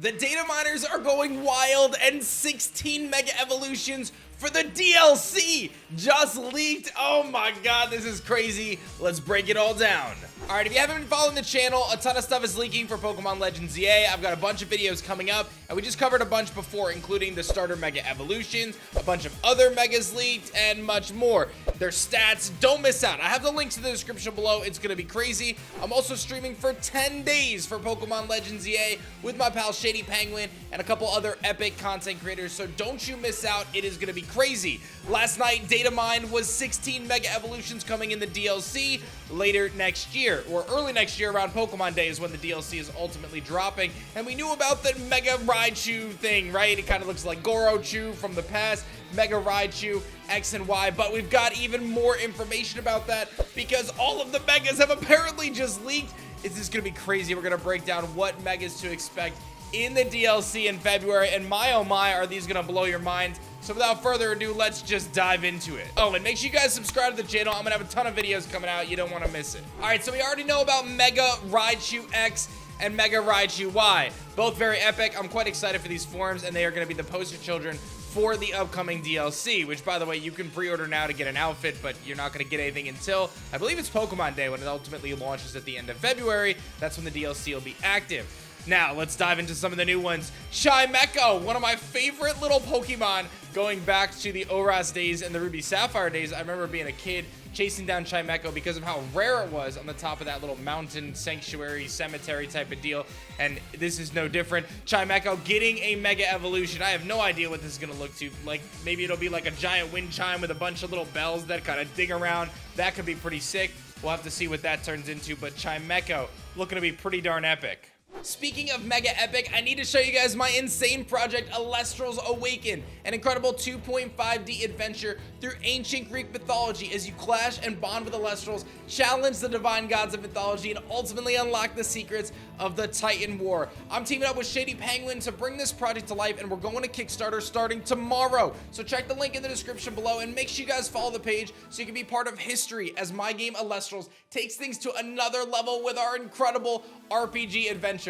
The data miners are going wild, and 16 Mega Evolutions for the DLC just leaked. Oh my god, this is crazy. Let's break it all down. All right, if you haven't been following the channel, a ton of stuff is leaking for Pokemon Legends EA. I've got a bunch of videos coming up, and we just covered a bunch before, including the starter Mega Evolutions, a bunch of other Megas leaked, and much more. Their stats, don't miss out. I have the links in the description below. It's gonna be crazy. I'm also streaming for 10 days for Pokemon Legends EA with my pal Shady Penguin and a couple other epic content creators, so don't you miss out. It is gonna be crazy. Last night, data mined was 16 Mega Evolutions coming in the DLC later next year, or early next year around Pokemon Day is when the DLC is ultimately dropping. And we knew about the Mega Raichu thing, right? It kind of looks like Gorochu from the past, Mega Raichu, X and Y, but we've got even more information about that because all of the Megas have apparently just leaked. It's just gonna be crazy. We're gonna break down what Megas to expect in the DLC in February, and my oh my, are these gonna blow your mind. So without further ado, let's just dive into it. Oh, and make sure you guys subscribe to the channel. I'm gonna have a ton of videos coming out. You don't want to miss it. All right, so we already know about Mega Raichu X and Mega Raichu Y. Both very epic. I'm quite excited for these forms, and they are gonna be the poster children for the upcoming DLC, which, by the way, you can pre-order now to get an outfit, but you're not going to get anything until, I believe it's Pokemon Day, when it ultimately launches at the end of February. That's when the DLC will be active. Now, let's dive into some of the new ones. Chimecho, one of my favorite little Pokemon, going back to the ORAS days and the Ruby Sapphire days. I remember being a kid chasing down Chimecho because of how rare it was on the top of that little mountain sanctuary cemetery type of deal, and this is no different. Chimecho getting a Mega Evolution. I have no idea what this is going to look to. Like, maybe it'll be like a giant wind chime with a bunch of little bells that kind of ding around. That could be pretty sick. We'll have to see what that turns into, but Chimecho looking to be pretty darn epic. Speaking of mega epic, I need to show you guys my insane project, Elestrals Awaken, an incredible 2.5D adventure through ancient Greek mythology as you clash and bond with Elestrals, challenge the divine gods of mythology, and ultimately unlock the secrets of the Titan War. I'm teaming up with Shady Penguin to bring this project to life, and we're going to Kickstarter starting tomorrow. So check the link in the description below, and make sure you guys follow the page so you can be part of history as my game Elestrals takes things to another level with our incredible RPG adventure.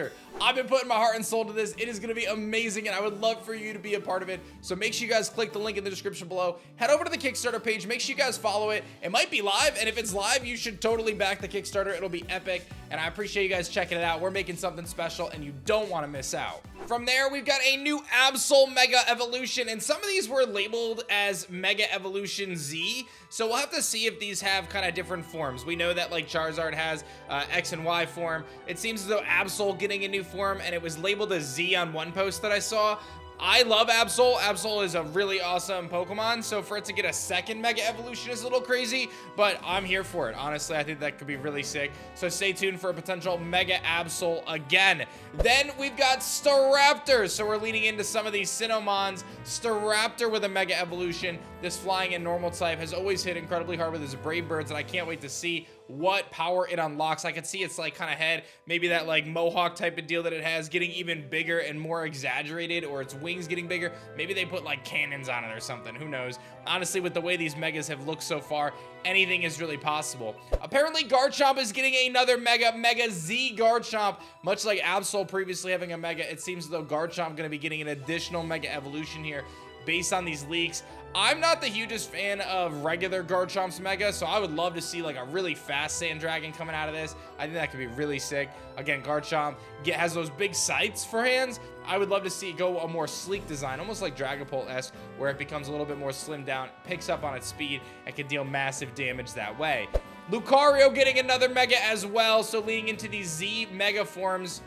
I've been putting my heart and soul to this. It is going to be amazing, and I would love for you to be a part of it. So make sure you guys click the link in the description below. Head over to the Kickstarter page. Make sure you guys follow it. It might be live, and if it's live, you should totally back the Kickstarter. It'll be epic, and I appreciate you guys checking it out. We're making something special, and you don't want to miss out. From there, we've got a new Absol Mega Evolution, and some of these were labeled as Mega Evolution Z, so we'll have to see if these have kind of different forms. We know that like Charizard has X and Y form. It seems as though Absol getting a new form, and it was labeled as Z on one post that I saw. I love Absol. Absol is a really awesome Pokemon, so for it to get a second Mega Evolution is a little crazy, but I'm here for it. Honestly, I think that could be really sick, so stay tuned for a potential Mega Absol again. Then we've got Staraptor, so we're leaning into some of these Cinnamons. Staraptor with a Mega Evolution. This flying and normal type has always hit incredibly hard with his Brave Birds, and I can't wait to see what power it unlocks. I can see its like kind of head, maybe that like mohawk type of deal that it has getting even bigger and more exaggerated, or its wings getting bigger. Maybe they put like cannons on it or something, who knows. Honestly, with the way these Megas have looked so far, anything is really possible. Apparently Garchomp is getting another Mega Z Garchomp, much like Absol previously having a Mega. It seems as though Garchomp going to be getting an additional Mega Evolution here based on these leaks. I'm not the hugest fan of regular Garchomp's Mega, so I would love to see like a really fast Sand Dragon coming out of this. I think that could be really sick. Again, Garchomp has those big sights for hands. I would love to see it go a more sleek design, almost like Dragapult-esque, where it becomes a little bit more slimmed down, picks up on its speed, and can deal massive damage that way. Lucario getting another Mega as well, so leading into these Z Mega forms.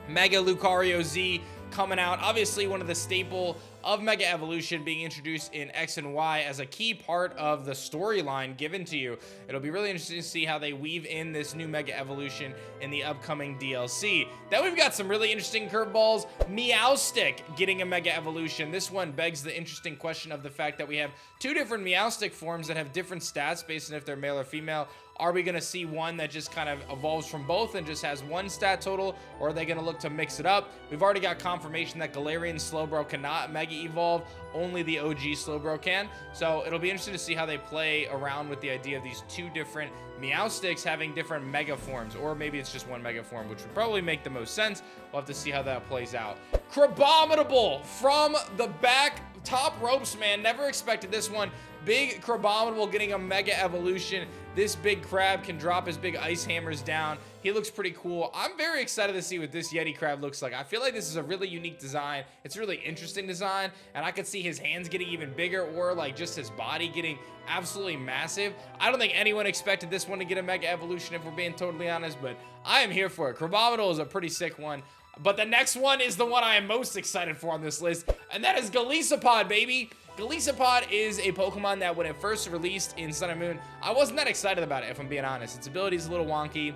Mega Lucario Z coming out. Obviously, one of the staple of Mega Evolution being introduced in X and Y as a key part of the storyline given to you. It'll be really interesting to see how they weave in this new Mega Evolution in the upcoming DLC. Then we've got some really interesting curveballs. Meowstic getting a Mega Evolution. This one begs the interesting question of the fact that we have two different Meowstic forms that have different stats based on if they're male or female. Are we going to see one that just kind of evolves from both and just has one stat total, or are they going to look to mix it up? We've already got confirmation that Galarian Slowbro cannot Mega Evolve, only the OG Slowbro can. So it'll be interesting to see how they play around with the idea of these two different Meowstics having different Mega forms, or maybe it's just one Mega form, which would probably make the most sense. We'll have to see how that plays out. Crabominable from the back, top ropes, man. Never expected this one. Big Crabominable getting a Mega Evolution. This big crab can drop his big ice hammers down. He looks pretty cool. I'm very excited to see what this Yeti crab looks like. I feel like this is a really unique design. It's a really interesting design, and I could see his hands getting even bigger, or like just his body getting absolutely massive. I don't think anyone expected this one to get a Mega Evolution, if we're being totally honest, but I am here for it. Crabominable is a pretty sick one. But the next one is the one I am most excited for on this list, and that is Golisopod, baby. Golisopod is a Pokemon that when it first released in Sun and Moon, I wasn't that excited about it, if I'm being honest. Its ability is a little wonky.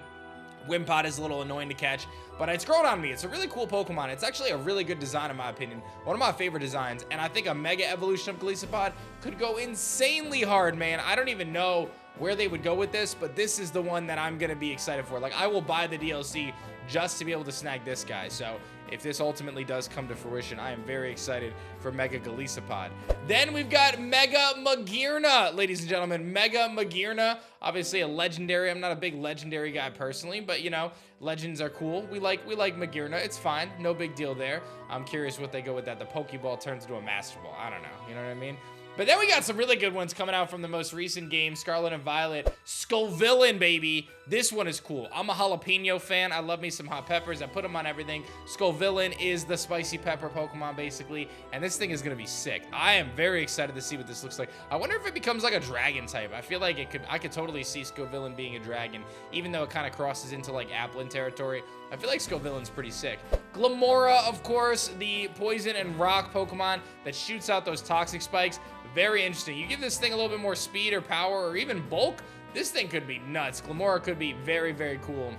Wimpod is a little annoying to catch, but it's grown on me. It's a really cool Pokemon. It's actually a really good design in my opinion. One of my favorite designs, and I think a Mega Evolution of Golisopod could go insanely hard, man. I don't even know where they would go with this, but this is the one that I'm gonna be excited for. Like, I will buy the DLC just to be able to snag this guy. So if this ultimately does come to fruition, I am very excited for Mega Golisopod. Then we've got Mega Magearna, ladies and gentlemen. Mega Magearna, obviously a legendary. I'm not a big legendary guy personally, but you know, legends are cool. We like Magearna. It's fine, no big deal there. I'm curious what they go with that. The Pokeball turns into a Master Ball. I don't know, you know what I mean? But then we got some really good ones coming out from the most recent game, Scarlet and Violet. Scovillain, baby. This one is cool. I'm a jalapeno fan. I love me some hot peppers. I put them on everything. Scovillain is the spicy pepper Pokemon, basically. And this thing is going to be sick. I am very excited to see what this looks like. I wonder if it becomes like a dragon type. I feel like I could totally see Scovillain being a dragon, even though it kind of crosses into like Applin territory. I feel like Scovillain's pretty sick. Glamora, of course, the poison and rock Pokemon that shoots out those toxic spikes. Very interesting. You give this thing a little bit more speed or power or even bulk, this thing could be nuts. Glamora could be very, very cool.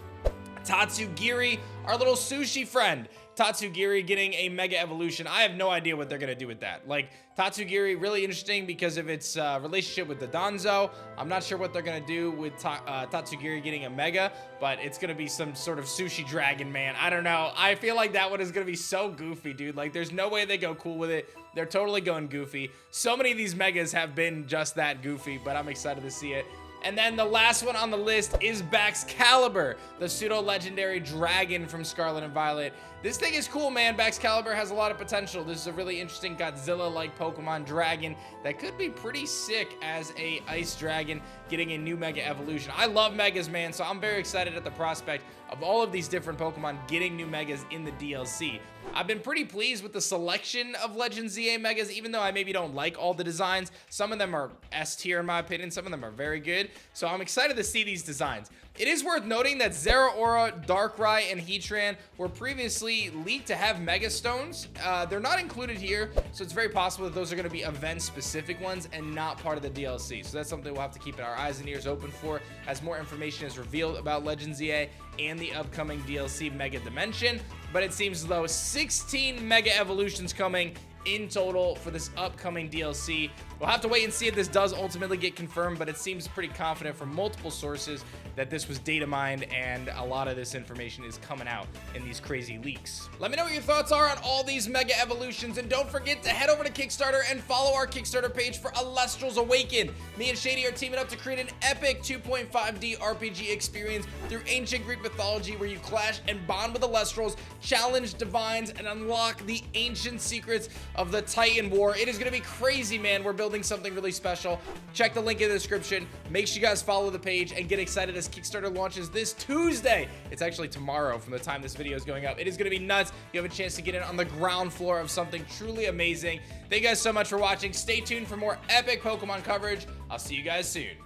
Tatsugiri, our little sushi friend. Tatsugiri getting a Mega Evolution. I have no idea what they're going to do with that. Like, Tatsugiri, really interesting because of its relationship with the Donzo. I'm not sure what they're going to do with Tatsugiri getting a Mega, but it's going to be some sort of sushi dragon, man. I don't know. I feel like that one is going to be so goofy, dude. Like, there's no way they go cool with it. They're totally going goofy. So many of these Megas have been just that goofy, but I'm excited to see it. And then the last one on the list is Baxcalibur, the pseudo-legendary dragon from Scarlet and Violet. This thing is cool, man. Baxcalibur has a lot of potential. This is a really interesting Godzilla-like Pokemon dragon that could be pretty sick as a ice dragon getting a new Mega Evolution. I love Megas, man, so I'm very excited at the prospect of all of these different Pokemon getting new Megas in the DLC. I've been pretty pleased with the selection of Legends ZA Megas, even though I maybe don't like all the designs. Some of them are S tier in my opinion. Some of them are very good. So I'm excited to see these designs. It is worth noting that Zeraora, Darkrai, and Heatran were previously leaked to have Mega Stones. They're not included here, so it's very possible that those are going to be event-specific ones and not part of the DLC. So that's something we'll have to keep our eyes and ears open for as more information is revealed about Legends ZA and the upcoming DLC Mega Dimension. But it seems as though 16 Mega Evolutions coming in total for this upcoming DLC. We'll have to wait and see if this does ultimately get confirmed, but it seems pretty confident from multiple sources that this was data mined and a lot of this information is coming out in these crazy leaks. Let me know what your thoughts are on all these Mega Evolutions, and don't forget to head over to Kickstarter and follow our Kickstarter page for Elestrals Awaken. Me and Shady are teaming up to create an epic 2.5D RPG experience through ancient Greek mythology where you clash and bond with Elestrals, challenge divines, and unlock the ancient secrets of the Titan War. It is going to be crazy, man. We're building something really special. Check the link in the description. Make sure you guys follow the page and get excited as Kickstarter launches this Tuesday. It's actually tomorrow from the time this video is going up. It is going to be nuts. You have a chance to get in on the ground floor of something truly amazing. Thank you guys so much for watching. Stay tuned for more epic Pokemon coverage. I'll see you guys soon.